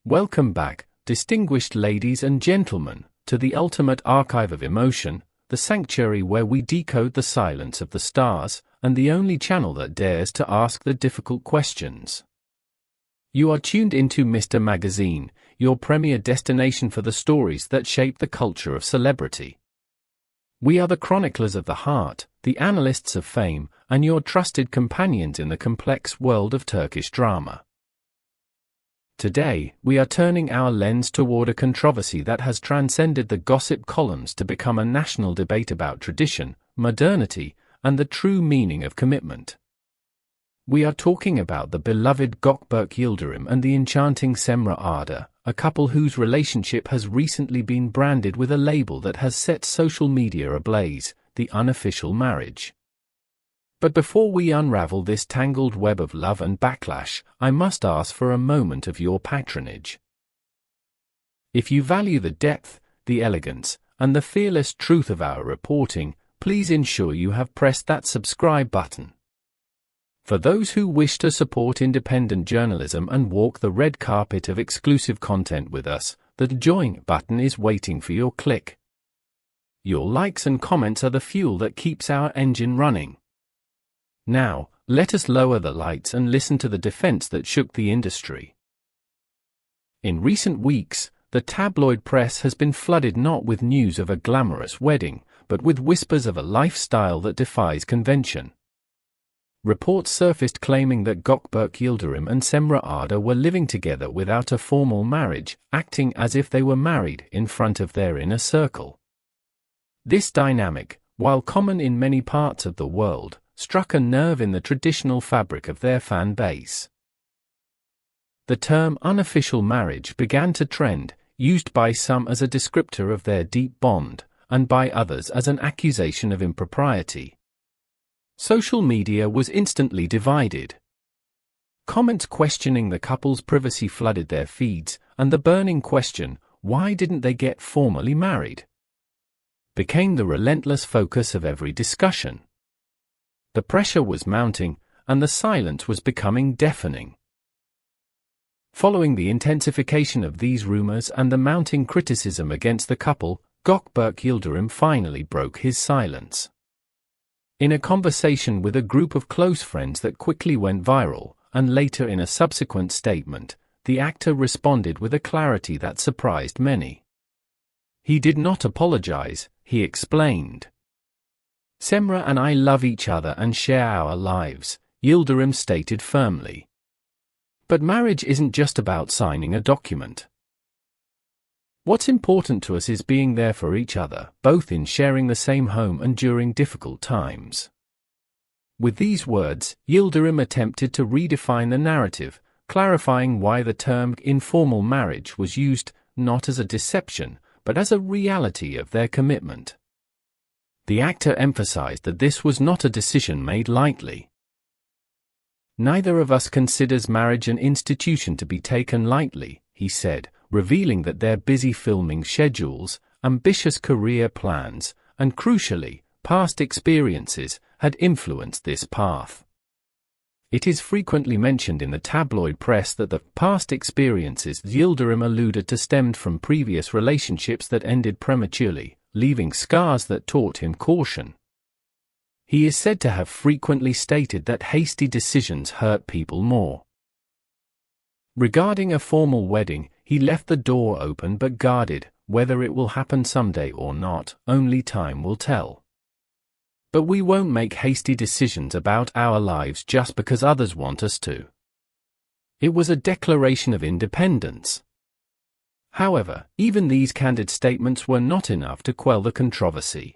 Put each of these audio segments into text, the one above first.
Welcome back, distinguished ladies and gentlemen, to the ultimate archive of emotion, the sanctuary where we decode the silence of the stars, and the only channel that dares to ask the difficult questions. You are tuned into Mr. Magazine, your premier destination for the stories that shape the culture of celebrity. We are the chroniclers of the heart, the analysts of fame, and your trusted companions in the complex world of Turkish drama. Today, we are turning our lens toward a controversy that has transcended the gossip columns to become a national debate about tradition, modernity, and the true meaning of commitment. We are talking about the beloved Gökberk Yıldırım and the enchanting Cemre Arda, a couple whose relationship has recently been branded with a label that has set social media ablaze, the unofficial marriage. But before we unravel this tangled web of love and backlash, I must ask for a moment of your patronage. If you value the depth, the elegance, and the fearless truth of our reporting, please ensure you have pressed that subscribe button. For those who wish to support independent journalism and walk the red carpet of exclusive content with us, the join button is waiting for your click. Your likes and comments are the fuel that keeps our engine running. Now, let us lower the lights and listen to the defense that shook the industry. In recent weeks, the tabloid press has been flooded not with news of a glamorous wedding, but with whispers of a lifestyle that defies convention. Reports surfaced claiming that Gökberk Yıldırım and Cemre Arda were living together without a formal marriage, acting as if they were married in front of their inner circle. This dynamic, while common in many parts of the world, struck a nerve in the traditional fabric of their fan base. The term unofficial marriage began to trend, used by some as a descriptor of their deep bond, and by others as an accusation of impropriety. Social media was instantly divided. Comments questioning the couple's privacy flooded their feeds, and the burning question, "Why didn't they get formally married?" became the relentless focus of every discussion. The pressure was mounting, and the silence was becoming deafening. Following the intensification of these rumors and the mounting criticism against the couple, Gökberk Yıldırım finally broke his silence. In a conversation with a group of close friends that quickly went viral, and later in a subsequent statement, the actor responded with a clarity that surprised many. He did not apologize, he explained. "Cemre and I love each other and share our lives," Yıldırım stated firmly. But marriage isn't just about signing a document. What's important to us is being there for each other, both in sharing the same home and during difficult times. With these words, Yıldırım attempted to redefine the narrative, clarifying why the term informal marriage was used, not as a deception, but as a reality of their commitment. The actor emphasized that this was not a decision made lightly. "Neither of us considers marriage an institution to be taken lightly," he said, revealing that their busy filming schedules, ambitious career plans, and crucially, past experiences, had influenced this path. It is frequently mentioned in the tabloid press that the past experiences Yıldırım alluded to stemmed from previous relationships that ended prematurely, leaving scars that taught him caution. He is said to have frequently stated that hasty decisions hurt people more. Regarding a formal wedding, he left the door open but guarded, whether it will happen someday or not, only time will tell. "But we won't make hasty decisions about our lives just because others want us to." It was a declaration of independence. However, even these candid statements were not enough to quell the controversy.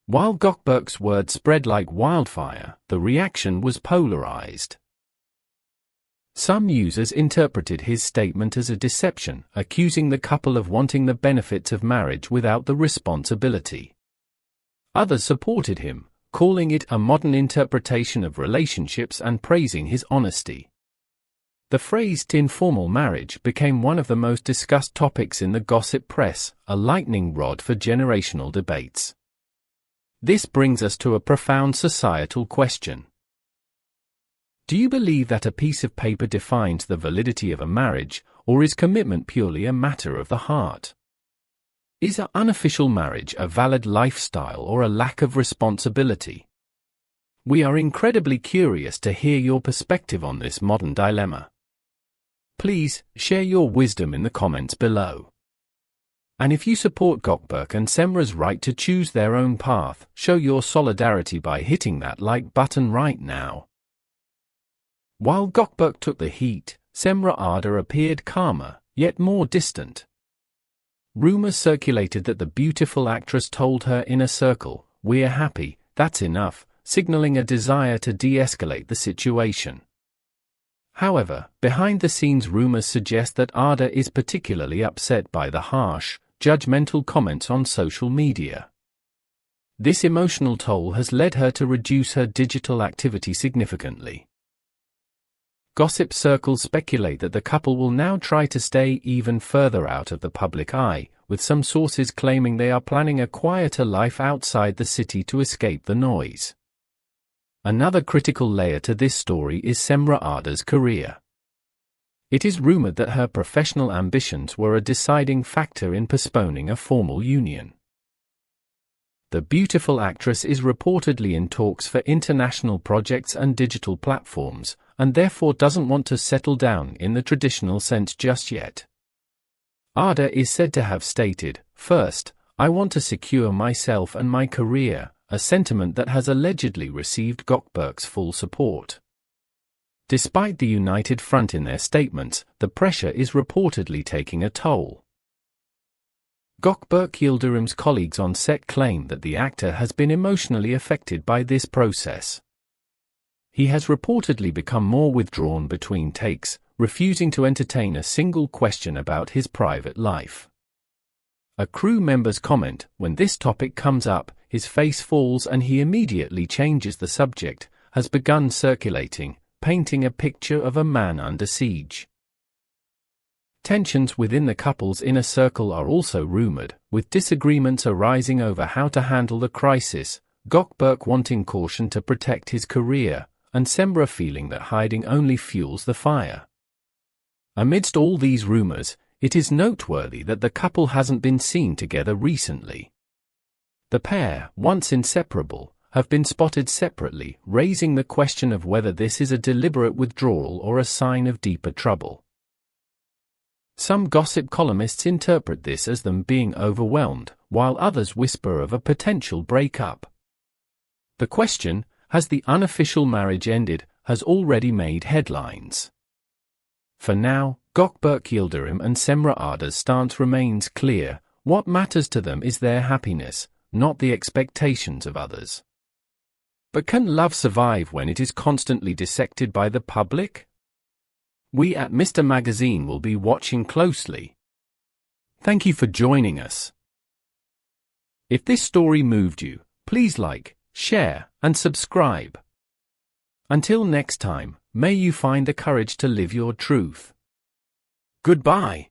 While Gökberk's words spread like wildfire, the reaction was polarized. Some users interpreted his statement as a deception, accusing the couple of wanting the benefits of marriage without the responsibility. Others supported him, calling it a modern interpretation of relationships and praising his honesty. The phrase informal marriage became one of the most discussed topics in the gossip press, a lightning rod for generational debates. This brings us to a profound societal question. Do you believe that a piece of paper defines the validity of a marriage, or is commitment purely a matter of the heart? Is an unofficial marriage a valid lifestyle or a lack of responsibility? We are incredibly curious to hear your perspective on this modern dilemma. Please share your wisdom in the comments below. And if you support Gökberk and Cemre's right to choose their own path, show your solidarity by hitting that like button right now. While Gökberk took the heat, Cemre Arda appeared calmer, yet more distant. Rumors circulated that the beautiful actress told her inner circle, "We're happy, that's enough," signaling a desire to de-escalate the situation. However, behind-the-scenes rumors suggest that Arda is particularly upset by the harsh, judgmental comments on social media. This emotional toll has led her to reduce her digital activity significantly. Gossip circles speculate that the couple will now try to stay even further out of the public eye, with some sources claiming they are planning a quieter life outside the city to escape the noise. Another critical layer to this story is Cemre Arda's career. It is rumored that her professional ambitions were a deciding factor in postponing a formal union. The beautiful actress is reportedly in talks for international projects and digital platforms, and therefore doesn't want to settle down in the traditional sense just yet. Arda is said to have stated, "First, I want to secure myself and my career," a sentiment that has allegedly received Gökberk's full support. Despite the united front in their statements, the pressure is reportedly taking a toll. Gökberk Yıldırım's colleagues on set claim that the actor has been emotionally affected by this process. He has reportedly become more withdrawn between takes, refusing to entertain a single question about his private life. A crew member's comment, "When this topic comes up, his face falls and he immediately changes the subject," has begun circulating, painting a picture of a man under siege. Tensions within the couple's inner circle are also rumored, with disagreements arising over how to handle the crisis, Gökberk wanting caution to protect his career, and Cemre feeling that hiding only fuels the fire. Amidst all these rumors, it is noteworthy that the couple hasn't been seen together recently. The pair, once inseparable, have been spotted separately, raising the question of whether this is a deliberate withdrawal or a sign of deeper trouble. Some gossip columnists interpret this as them being overwhelmed, while others whisper of a potential breakup. The question, "Has the unofficial marriage ended?" has already made headlines. For now, Gökberk Yıldırım and Cemre Arda's stance remains clear: what matters to them is their happiness, not the expectations of others. But can love survive when it is constantly dissected by the public? We at Mr. Magazine will be watching closely. Thank you for joining us. If this story moved you, please like, share, and subscribe. Until next time, may you find the courage to live your truth. Goodbye.